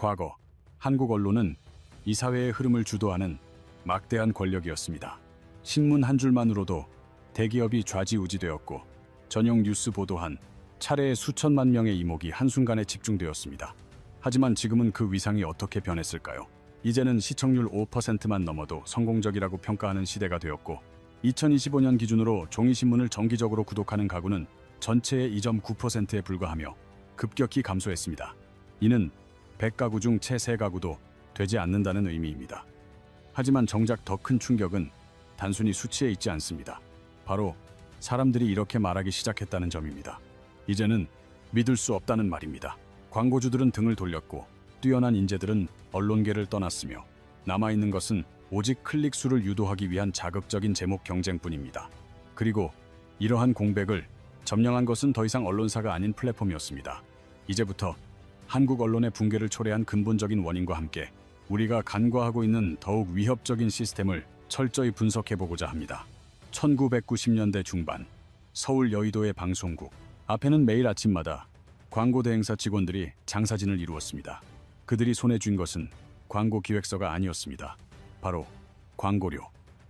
과거 한국 언론은 이 사회의 흐름을 주도하는 막대한 권력이었습니다. 신문 한 줄만으로도 대기업이 좌지우지되었고 전용 뉴스 보도한 차례의 수천만 명의 이목이 한순간에 집중되었습니다. 하지만 지금은 그 위상이 어떻게 변했을까요? 이제는 시청률 5%만 넘어도 성공적이라고 평가하는 시대가 되었고 2025년 기준으로 종이신문을 정기적으로 구독하는 가구는 전체의 2.9%에 불과하며 급격히 감소했습니다. 이는 100가구 중 채 3가구도 되지 않는다는 의미입니다. 하지만 정작 더 큰 충격은 단순히 수치에 있지 않습니다. 바로 사람들이 이렇게 말하기 시작했다는 점입니다. 이제는 믿을 수 없다는 말입니다. 광고주들은 등을 돌렸고 뛰어난 인재들은 언론계를 떠났으며 남아있는 것은 오직 클릭 수를 유도하기 위한 자극적인 제목 경쟁뿐입니다. 그리고 이러한 공백을 점령한 것은 더 이상 언론사가 아닌 플랫폼이었습니다. 이제부터 한국 언론의 붕괴를 초래한 근본적인 원인과 함께 우리가 간과하고 있는 더욱 위협적인 시스템을 철저히 분석해보고자 합니다. 1990년대 중반 서울 여의도의 방송국 앞에는 매일 아침마다 광고 대행사 직원들이 장사진을 이루었습니다. 그들이 손에 쥔 것은 광고 기획서가 아니었습니다. 바로 광고료,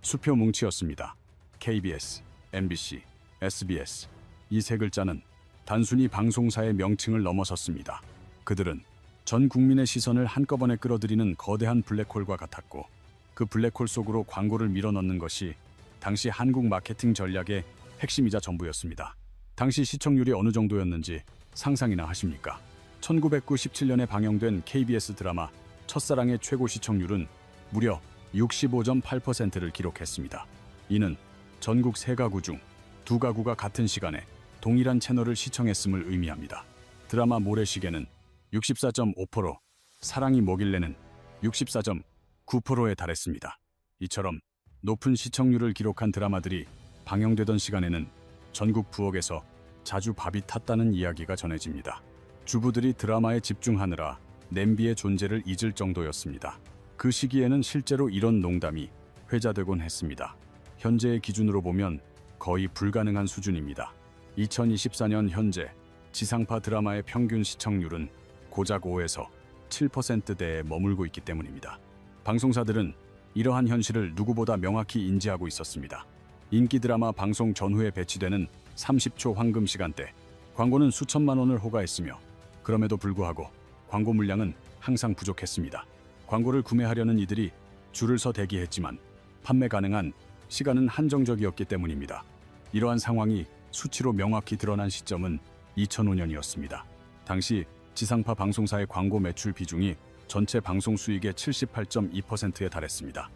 수표 뭉치였습니다. KBS, MBC, SBS 이 세 글자는 단순히 방송사의 명칭을 넘어섰습니다. 그들은 전 국민의 시선을 한꺼번에 끌어들이는 거대한 블랙홀과 같았고 그 블랙홀 속으로 광고를 밀어넣는 것이 당시 한국 마케팅 전략의 핵심이자 전부였습니다. 당시 시청률이 어느 정도였는지 상상이나 하십니까? 1997년에 방영된 KBS 드라마 첫사랑의 최고 시청률은 무려 65.8%를 기록했습니다. 이는 전국 3가구 중 2가구가 같은 시간에 동일한 채널을 시청했음을 의미합니다. 드라마 모래시계는 64.5%, 사랑이 뭐길래는 64.9%에 달했습니다. 이처럼 높은 시청률을 기록한 드라마들이 방영되던 시간에는 전국 부엌에서 자주 밥이 탔다는 이야기가 전해집니다. 주부들이 드라마에 집중하느라 냄비의 존재를 잊을 정도였습니다. 그 시기에는 실제로 이런 농담이 회자되곤 했습니다. 현재의 기준으로 보면 거의 불가능한 수준입니다. 2024년 현재 지상파 드라마의 평균 시청률은 고작 5에서 7%대에 머물고 있기 때문입니다. 방송사들은 이러한 현실을 누구보다 명확히 인지하고 있었습니다. 인기 드라마 방송 전후에 배치되는 30초 황금 시간대, 광고는 수천만 원을 호가했으며 그럼에도 불구하고 광고 물량은 항상 부족했습니다. 광고를 구매하려는 이들이 줄을 서 대기했지만 판매 가능한 시간은 한정적이었기 때문입니다. 이러한 상황이 수치로 명확히 드러난 시점은 2005년이었습니다. 당시 지상파 방송사의 광고 매출 비중이 전체 방송 수익의 78.2%에 달했습니다.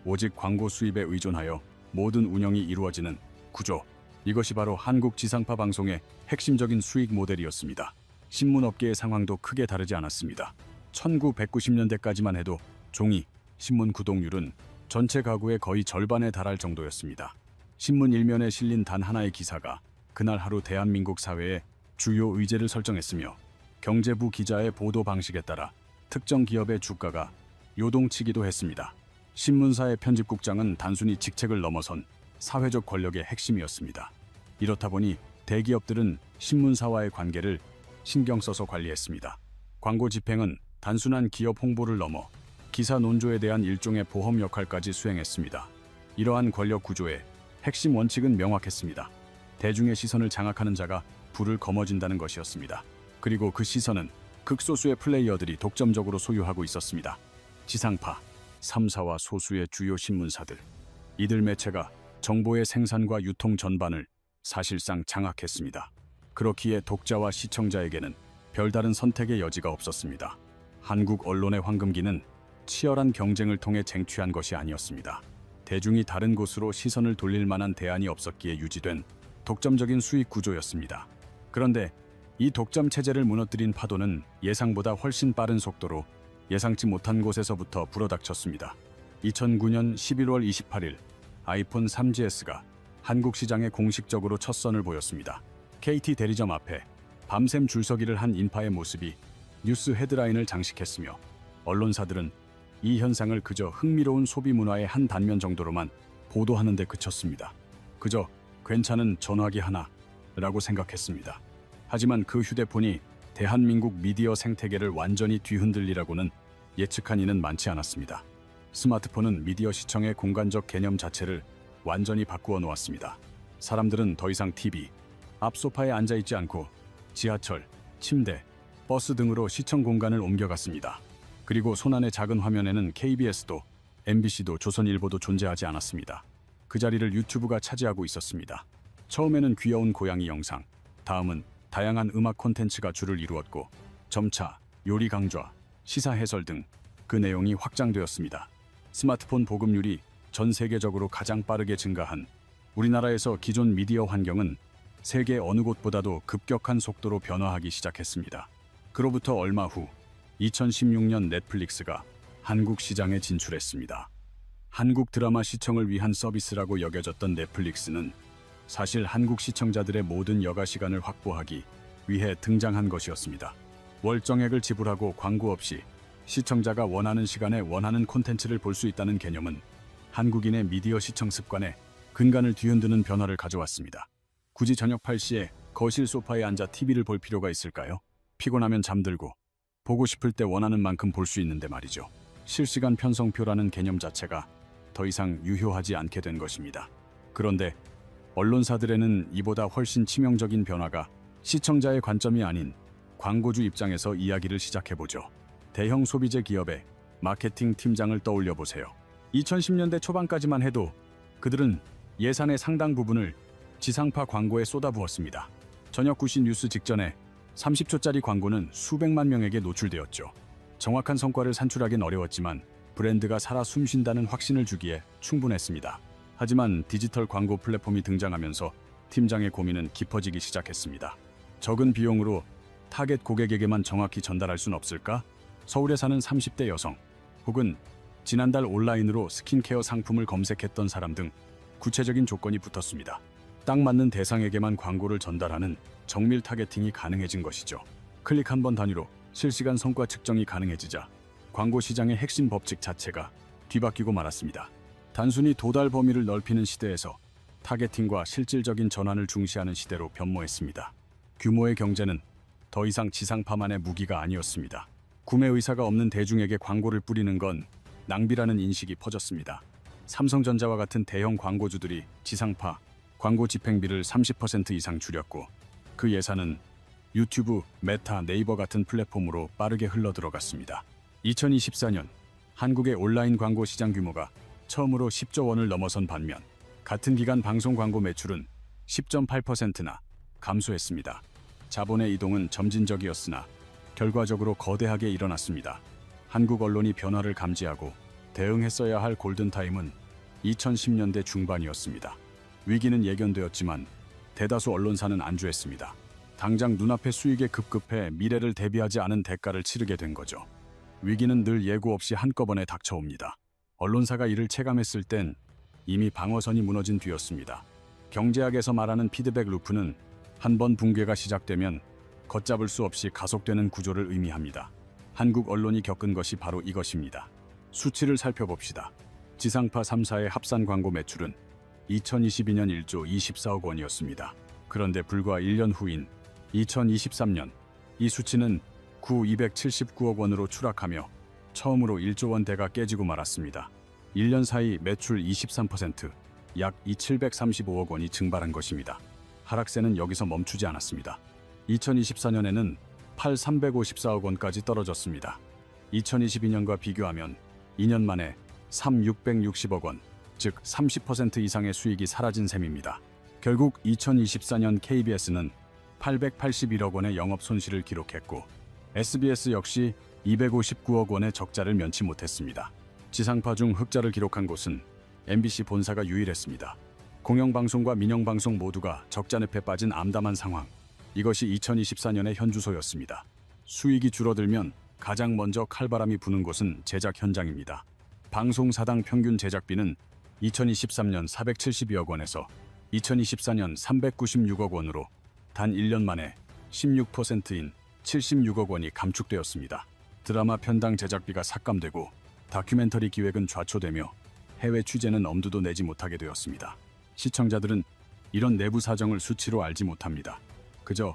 오직 광고 수입에 의존하여 모든 운영이 이루어지는 구조, 이것이 바로 한국 지상파 방송의 핵심적인 수익 모델이었습니다. 신문업계의 상황도 크게 다르지 않았습니다. 1990년대까지만 해도 종이, 신문 구독률은 전체 가구의 거의 절반에 달할 정도였습니다. 신문 일면에 실린 단 하나의 기사가 그날 하루 대한민국 사회의 주요 의제를 설정했으며 경제부 기자의 보도 방식에 따라 특정 기업의 주가가 요동치기도 했습니다. 신문사의 편집국장은 단순히 직책을 넘어선 사회적 권력의 핵심이었습니다. 이렇다 보니 대기업들은 신문사와의 관계를 신경 써서 관리했습니다. 광고 집행은 단순한 기업 홍보를 넘어 기사 논조에 대한 일종의 보험 역할까지 수행했습니다. 이러한 권력 구조의 핵심 원칙은 명확했습니다. 대중의 시선을 장악하는 자가 불을 거머쥔다는 것이었습니다. 그리고 그 시선은 극소수의 플레이어들이 독점적으로 소유하고 있었습니다. 지상파, 3사와 소수의 주요 신문사들. 이들 매체가 정보의 생산과 유통 전반을 사실상 장악했습니다. 그렇기에 독자와 시청자에게는 별다른 선택의 여지가 없었습니다. 한국 언론의 황금기는 치열한 경쟁을 통해 쟁취한 것이 아니었습니다. 대중이 다른 곳으로 시선을 돌릴 만한 대안이 없었기에 유지된 독점적인 수익 구조였습니다. 그런데 이 독점 체제를 무너뜨린 파도는 예상보다 훨씬 빠른 속도로 예상치 못한 곳에서부터 불어닥쳤습니다. 2009년 11월 28일 아이폰 3GS가 한국 시장에 공식적으로 첫 선을 보였습니다. KT 대리점 앞에 밤샘 줄서기를 한 인파의 모습이 뉴스 헤드라인을 장식했으며 언론사들은 이 현상을 그저 흥미로운 소비 문화의 한 단면 정도로만 보도하는 데 그쳤습니다. 그저 괜찮은 전화기 하나라고 생각했습니다. 하지만 그 휴대폰이 대한민국 미디어 생태계를 완전히 뒤흔들리라고는 예측한 이는 많지 않았습니다. 스마트폰은 미디어 시청의 공간적 개념 자체를 완전히 바꾸어 놓았습니다. 사람들은 더 이상 TV, 앞 소파에 앉아있지 않고 지하철, 침대, 버스 등으로 시청 공간을 옮겨갔습니다. 그리고 손안의 작은 화면에는 KBS도, MBC도, 조선일보도 존재하지 않았습니다. 그 자리를 유튜브가 차지하고 있었습니다. 처음에는 귀여운 고양이 영상, 다음은 다양한 음악 콘텐츠가 주를 이루었고 점차 요리 강좌, 시사 해설 등 그 내용이 확장되었습니다. 스마트폰 보급률이 전 세계적으로 가장 빠르게 증가한 우리나라에서 기존 미디어 환경은 세계 어느 곳보다도 급격한 속도로 변화하기 시작했습니다. 그로부터 얼마 후 2016년 넷플릭스가 한국 시장에 진출했습니다. 한국 드라마 시청을 위한 서비스라고 여겨졌던 넷플릭스는 사실 한국 시청자들의 모든 여가 시간을 확보하기 위해 등장한 것이었습니다. 월정액을 지불하고 광고 없이 시청자가 원하는 시간에 원하는 콘텐츠를 볼 수 있다는 개념은 한국인의 미디어 시청 습관에 근간을 뒤흔드는 변화를 가져왔습니다. 굳이 저녁 8시에 거실 소파에 앉아 TV를 볼 필요가 있을까요? 피곤하면 잠들고 보고 싶을 때 원하는 만큼 볼 수 있는데 말이죠. 실시간 편성표라는 개념 자체가 더 이상 유효하지 않게 된 것입니다. 그런데 언론사들에는 이보다 훨씬 치명적인 변화가 시청자의 관점이 아닌 광고주 입장에서 이야기를 시작해보죠. 대형 소비재 기업의 마케팅 팀장을 떠올려 보세요. 2010년대 초반까지만 해도 그들은 예산의 상당 부분을 지상파 광고에 쏟아부었습니다. 저녁 9시 뉴스 직전에 30초짜리 광고는 수백만 명에게 노출되었죠. 정확한 성과를 산출하긴 어려웠지만 브랜드가 살아 숨쉰다는 확신을 주기에 충분했습니다. 하지만 디지털 광고 플랫폼이 등장하면서 팀장의 고민은 깊어지기 시작했습니다. 적은 비용으로 타겟 고객에게만 정확히 전달할 순 없을까? 서울에 사는 30대 여성, 혹은 지난달 온라인으로 스킨케어 상품을 검색했던 사람 등 구체적인 조건이 붙었습니다. 딱 맞는 대상에게만 광고를 전달하는 정밀 타겟팅이 가능해진 것이죠. 클릭 한 번 단위로 실시간 성과 측정이 가능해지자 광고 시장의 핵심 법칙 자체가 뒤바뀌고 말았습니다. 단순히 도달 범위를 넓히는 시대에서 타겟팅과 실질적인 전환을 중시하는 시대로 변모했습니다. 규모의 경제는 더 이상 지상파만의 무기가 아니었습니다. 구매 의사가 없는 대중에게 광고를 뿌리는 건 낭비라는 인식이 퍼졌습니다. 삼성전자와 같은 대형 광고주들이 지상파 광고 집행비를 30% 이상 줄였고 그 예산은 유튜브, 메타, 네이버 같은 플랫폼으로 빠르게 흘러들어갔습니다. 2024년 한국의 온라인 광고 시장 규모가 처음으로 10조 원을 넘어선 반면 같은 기간 방송 광고 매출은 10.8%나 감소했습니다. 자본의 이동은 점진적이었으나 결과적으로 거대하게 일어났습니다. 한국 언론이 변화를 감지하고 대응했어야 할 골든타임은 2010년대 중반이었습니다. 위기는 예견되었지만 대다수 언론사는 안주했습니다. 당장 눈앞의 수익에 급급해 미래를 대비하지 않은 대가를 치르게 된 거죠. 위기는 늘 예고 없이 한꺼번에 닥쳐옵니다. 언론사가 이를 체감했을 땐 이미 방어선이 무너진 뒤였습니다. 경제학에서 말하는 피드백 루프는 한 번 붕괴가 시작되면 걷잡을 수 없이 가속되는 구조를 의미합니다. 한국 언론이 겪은 것이 바로 이것입니다. 수치를 살펴봅시다. 지상파 3사의 합산 광고 매출은 2022년 1조 24억 원이었습니다. 그런데 불과 1년 후인 2023년 이 수치는 279억 원으로 추락하며 처음으로 1조 원대가 깨지고 말았습니다. 1년 사이 매출 23%, 약 735억 원이 증발한 것입니다. 하락세는 여기서 멈추지 않았습니다. 2024년에는 354억 원까지 떨어졌습니다. 2022년과 비교하면 2년 만에 660억 원, 즉 30% 이상의 수익이 사라진 셈입니다. 결국 2024년 KBS는 881억 원의 영업 손실을 기록했고 SBS 역시 259억 원의 적자를 면치 못했습니다. 지상파 중 흑자를 기록한 곳은 MBC 본사가 유일했습니다. 공영방송과 민영방송 모두가 적자늪에 빠진 암담한 상황. 이것이 2024년의 현주소였습니다. 수익이 줄어들면 가장 먼저 칼바람이 부는 곳은 제작 현장입니다. 방송사당 평균 제작비는 2023년 472억 원에서 2024년 396억 원으로 단 1년 만에 16%인 76억 원이 감축되었습니다. 드라마 편당 제작비가 삭감되고 다큐멘터리 기획은 좌초되며 해외 취재는 엄두도 내지 못하게 되었습니다. 시청자들은 이런 내부 사정을 수치로 알지 못합니다. 그저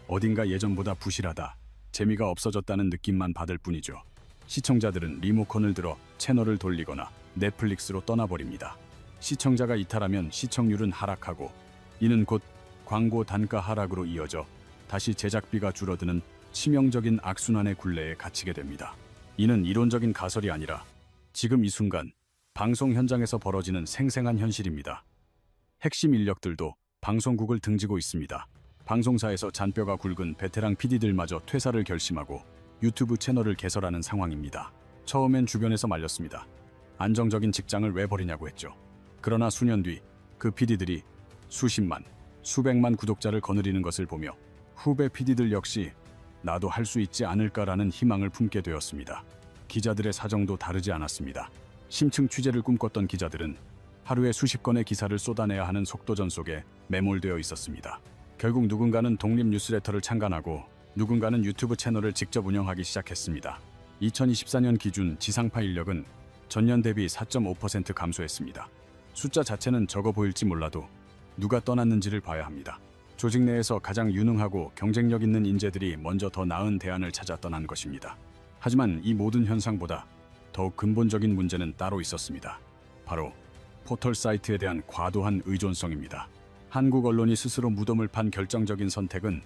어딘가 예전보다 부실하다, 재미가 없어졌다는 느낌만 받을 뿐이죠. 시청자들은 리모컨을 들어 채널을 돌리거나 넷플릭스로 떠나버립니다. 시청자가 이탈하면 시청률은 하락하고 이는 곧 광고 단가 하락으로 이어져 다시 제작비가 줄어드는 치명적인 악순환의 굴레에 갇히게 됩니다. 이는 이론적인 가설이 아니라 지금 이 순간 방송 현장에서 벌어지는 생생한 현실입니다. 핵심 인력들도 방송국을 등지고 있습니다. 방송사에서 잔뼈가 굵은 베테랑 PD들마저 퇴사를 결심하고 유튜브 채널을 개설하는 상황입니다. 처음엔 주변에서 말렸습니다. 안정적인 직장을 왜 버리냐고 했죠. 그러나 수년 뒤 그 PD들이 수십만, 수백만 구독자를 거느리는 것을 보며 후배 PD들 역시 나도 할 수 있지 않을까라는 희망을 품게 되었습니다. 기자들의 사정도 다르지 않았습니다. 심층 취재를 꿈꿨던 기자들은 하루에 수십 건의 기사를 쏟아내야 하는 속도전 속에 매몰되어 있었습니다. 결국 누군가는 독립 뉴스레터를 창간하고 누군가는 유튜브 채널을 직접 운영하기 시작했습니다. 2024년 기준 지상파 인력은 전년 대비 4.5% 감소했습니다. 숫자 자체는 적어 보일지 몰라도 누가 떠났는지를 봐야 합니다. 조직 내에서 가장 유능하고 경쟁력 있는 인재들이 먼저 더 나은 대안을 찾아 떠난 것입니다. 하지만 이 모든 현상보다 더욱 근본적인 문제는 따로 있었습니다. 바로 포털 사이트에 대한 과도한 의존성입니다. 한국 언론이 스스로 무덤을 판 결정적인 선택은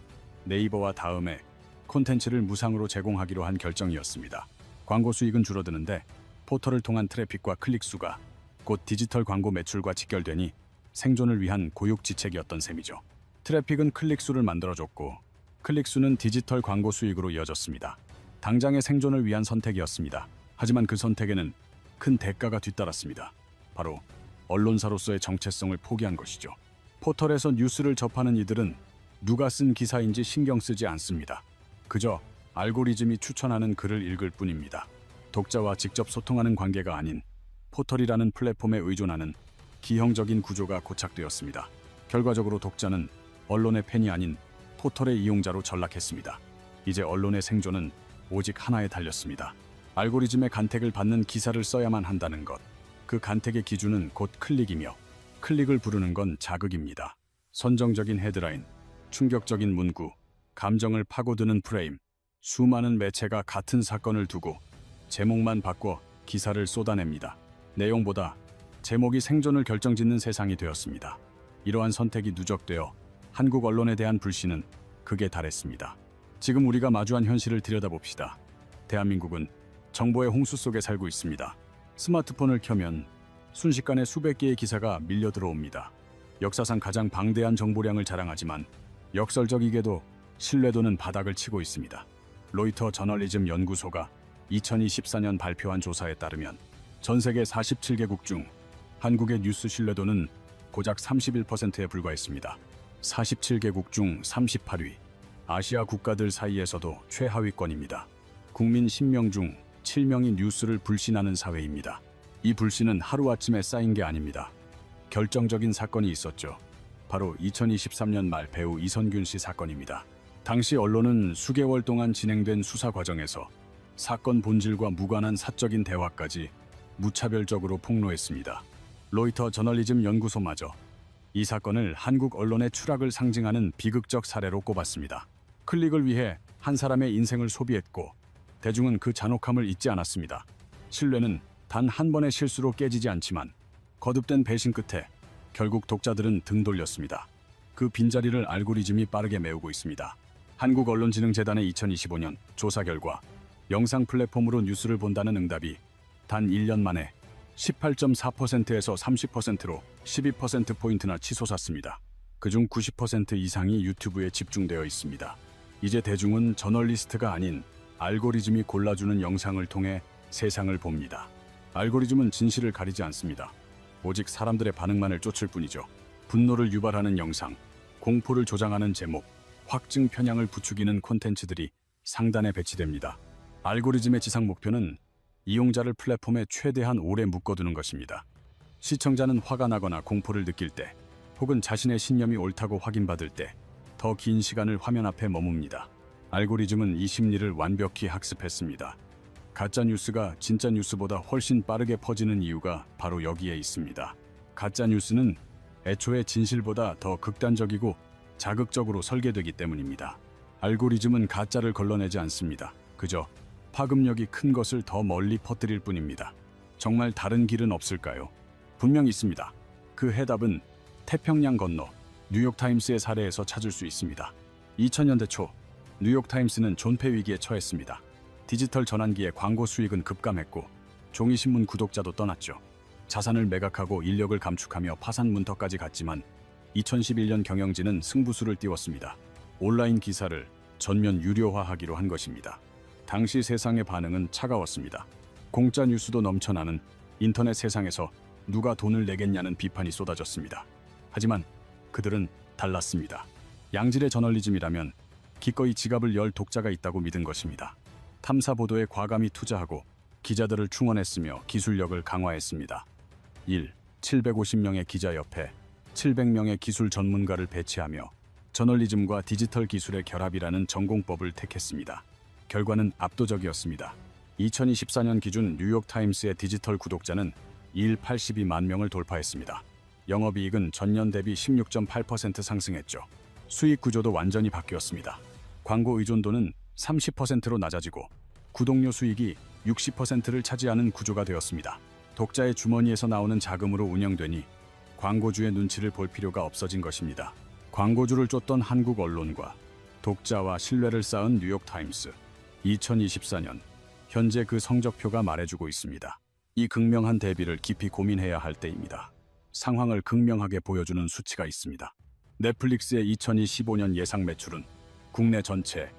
네이버와 다음에 콘텐츠를 무상으로 제공하기로 한 결정이었습니다. 광고 수익은 줄어드는데 포털을 통한 트래픽과 클릭 수가 곧 디지털 광고 매출과 직결되니 생존을 위한 고육지책이었던 셈이죠. 트래픽은 클릭 수를 만들어줬고 클릭 수는 디지털 광고 수익으로 이어졌습니다. 당장의 생존을 위한 선택이었습니다. 하지만 그 선택에는 큰 대가가 뒤따랐습니다. 바로 언론사로서의 정체성을 포기한 것이죠. 포털에서 뉴스를 접하는 이들은 누가 쓴 기사인지 신경 쓰지 않습니다. 그저 알고리즘이 추천하는 글을 읽을 뿐입니다. 독자와 직접 소통하는 관계가 아닌 포털이라는 플랫폼에 의존하는 기형적인 구조가 고착되었습니다. 결과적으로 독자는 언론의 팬이 아닌 포털의 이용자로 전락했습니다. 이제 언론의 생존은 오직 하나에 달렸습니다. 알고리즘의 간택을 받는 기사를 써야만 한다는 것. 그 간택의 기준은 곧 클릭이며 클릭을 부르는 건 자극입니다. 선정적인 헤드라인, 충격적인 문구, 감정을 파고드는 프레임, 수많은 매체가 같은 사건을 두고 제목만 바꿔 기사를 쏟아냅니다. 내용보다 제목이 생존을 결정짓는 세상이 되었습니다. 이러한 선택이 누적되어 한국 언론에 대한 불신은 극에 달했습니다. 지금 우리가 마주한 현실을 들여다봅시다. 대한민국은 정보의 홍수 속에 살고 있습니다. 스마트폰을 켜면 순식간에 수백 개의 기사가 밀려 들어옵니다. 역사상 가장 방대한 정보량을 자랑하지만 역설적이게도 신뢰도는 바닥을 치고 있습니다. 로이터 저널리즘 연구소가 2024년 발표한 조사에 따르면 전 세계 47개국 중 한국의 뉴스 신뢰도는 고작 31%에 불과했습니다. 47개국 중 38위, 아시아 국가들 사이에서도 최하위권입니다. 국민 10명 중 7명이 뉴스를 불신하는 사회입니다. 이 불신은 하루아침에 쌓인 게 아닙니다. 결정적인 사건이 있었죠. 바로 2023년 말 배우 이선균 씨 사건입니다. 당시 언론은 수개월 동안 진행된 수사 과정에서 사건 본질과 무관한 사적인 대화까지 무차별적으로 폭로했습니다. 로이터 저널리즘 연구소마저 이 사건을 한국 언론의 추락을 상징하는 비극적 사례로 꼽았습니다. 클릭을 위해 한 사람의 인생을 소비했고 대중은 그 잔혹함을 잊지 않았습니다. 신뢰는 단 한 번의 실수로 깨지지 않지만 거듭된 배신 끝에 결국 독자들은 등 돌렸습니다. 그 빈자리를 알고리즘이 빠르게 메우고 있습니다. 한국언론진흥재단의 2025년 조사 결과 영상 플랫폼으로 뉴스를 본다는 응답이 단 1년 만에 18.4%에서 30%로 12%포인트나 치솟았습니다. 그중 90% 이상이 유튜브에 집중되어 있습니다. 이제 대중은 저널리스트가 아닌 알고리즘이 골라주는 영상을 통해 세상을 봅니다. 알고리즘은 진실을 가리지 않습니다. 오직 사람들의 반응만을 쫓을 뿐이죠. 분노를 유발하는 영상, 공포를 조장하는 제목, 확증 편향을 부추기는 콘텐츠들이 상단에 배치됩니다. 알고리즘의 지상 목표는 이용자를 플랫폼에 최대한 오래 묶어두는 것입니다. 시청자는 화가 나거나 공포를 느낄 때, 혹은 자신의 신념이 옳다고 확인받을 때 더 긴 시간을 화면 앞에 머뭅니다. 알고리즘은 이 심리를 완벽히 학습했습니다. 가짜 뉴스가 진짜 뉴스보다 훨씬 빠르게 퍼지는 이유가 바로 여기에 있습니다. 가짜 뉴스는 애초에 진실보다 더 극단적이고 자극적으로 설계되기 때문입니다. 알고리즘은 가짜를 걸러내지 않습니다. 그저 파급력이 큰 것을 더 멀리 퍼뜨릴 뿐입니다. 정말 다른 길은 없을까요? 분명 있습니다. 그 해답은 태평양 건너 뉴욕타임스의 사례에서 찾을 수 있습니다. 2000년대 초 뉴욕타임스는 존폐 위기에 처했습니다. 디지털 전환기의 광고 수익은 급감했고 종이신문 구독자도 떠났죠. 자산을 매각하고 인력을 감축하며 파산 문턱까지 갔지만 2011년 경영진은 승부수를 띄웠습니다. 온라인 기사를 전면 유료화하기로 한 것입니다. 당시 세상의 반응은 차가웠습니다. 공짜 뉴스도 넘쳐나는 인터넷 세상에서 누가 돈을 내겠냐는 비판이 쏟아졌습니다. 하지만 그들은 달랐습니다. 양질의 저널리즘이라면 기꺼이 지갑을 열 독자가 있다고 믿은 것입니다. 탐사 보도에 과감히 투자하고 기자들을 충원했으며 기술력을 강화했습니다. 1. 750명의 기자협회, 700명의 기술 전문가를 배치하며 저널리즘과 디지털 기술의 결합이라는 전공법을 택했습니다. 결과는 압도적이었습니다. 2024년 기준 뉴욕타임스의 디지털 구독자는 일 82만 명을 돌파했습니다. 영업이익은 전년 대비 16.8% 상승했죠. 수익 구조도 완전히 바뀌었습니다. 광고 의존도는 30%로 낮아지고 구독료 수익이 60%를 차지하는 구조가 되었습니다. 독자의 주머니에서 나오는 자금으로 운영되니 광고주의 눈치를 볼 필요가 없어진 것입니다. 광고주를 쫓던 한국 언론과 독자와 신뢰를 쌓은 뉴욕타임스. 2024년 현재 그 성적표가 말해주고 있습니다. 이 극명한 대비를 깊이 고민해야 할 때입니다. 상황을 극명하게 보여주는 수치가 있습니다. 넷플릭스의 2025년 예상 매출은 국내 전체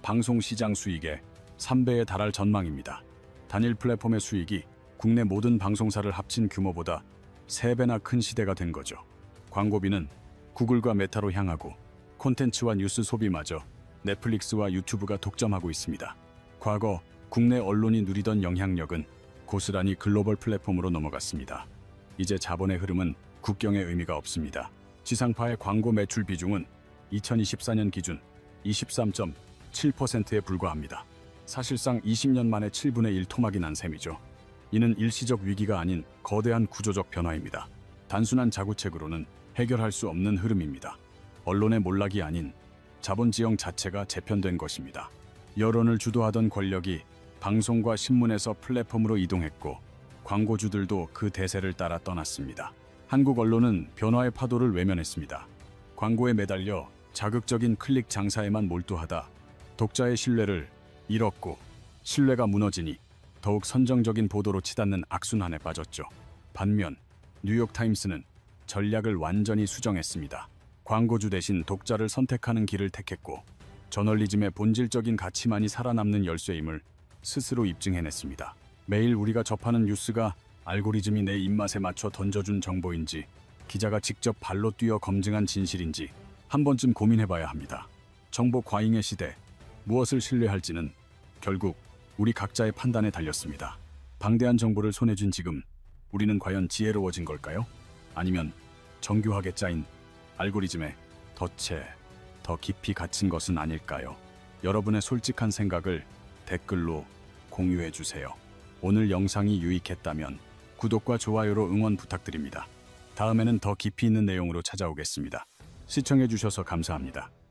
방송 시장 수익의 3배에 달할 전망입니다. 단일 플랫폼의 수익이 국내 모든 방송사를 합친 규모보다 3배나 큰 시대가 된 거죠. 광고비는 구글과 메타로 향하고 콘텐츠와 뉴스 소비마저 넷플릭스와 유튜브가 독점하고 있습니다. 과거 국내 언론이 누리던 영향력은 고스란히 글로벌 플랫폼으로 넘어갔습니다. 이제 자본의 흐름은 국경의 의미가 없습니다. 지상파의 광고 매출 비중은 2024년 기준 23.7%에 불과합니다. 사실상 20년 만에 7분의 1 토막이 난 셈이죠. 이는 일시적 위기가 아닌 거대한 구조적 변화입니다. 단순한 자구책으로는 해결할 수 없는 흐름입니다. 언론의 몰락이 아닌 자본지형 자체가 재편된 것입니다. 여론을 주도하던 권력이 방송과 신문에서 플랫폼으로 이동했고 광고주들도 그 대세를 따라 떠났습니다. 한국 언론은 변화의 파도를 외면했습니다. 광고에 매달려 자극적인 클릭 장사에만 몰두하다 독자의 신뢰를 잃었고 신뢰가 무너지니 더욱 선정적인 보도로 치닫는 악순환에 빠졌죠. 반면 뉴욕타임스는 전략을 완전히 수정했습니다. 광고주 대신 독자를 선택하는 길을 택했고 저널리즘의 본질적인 가치만이 살아남는 열쇠임을 스스로 입증해냈습니다. 매일 우리가 접하는 뉴스가 알고리즘이 내 입맛에 맞춰 던져준 정보인지 기자가 직접 발로 뛰어 검증한 진실인지 한 번쯤 고민해봐야 합니다. 정보 과잉의 시대, 무엇을 신뢰할지는 결국 우리 각자의 판단에 달렸습니다. 방대한 정보를 손에 쥔 지금 우리는 과연 지혜로워진 걸까요? 아니면 정교하게 짜인 알고리즘에 더 깊이 갇힌 것은 아닐까요? 여러분의 솔직한 생각을 댓글로 공유해주세요. 오늘 영상이 유익했다면 구독과 좋아요로 응원 부탁드립니다. 다음에는 더 깊이 있는 내용으로 찾아오겠습니다. 시청해주셔서 감사합니다.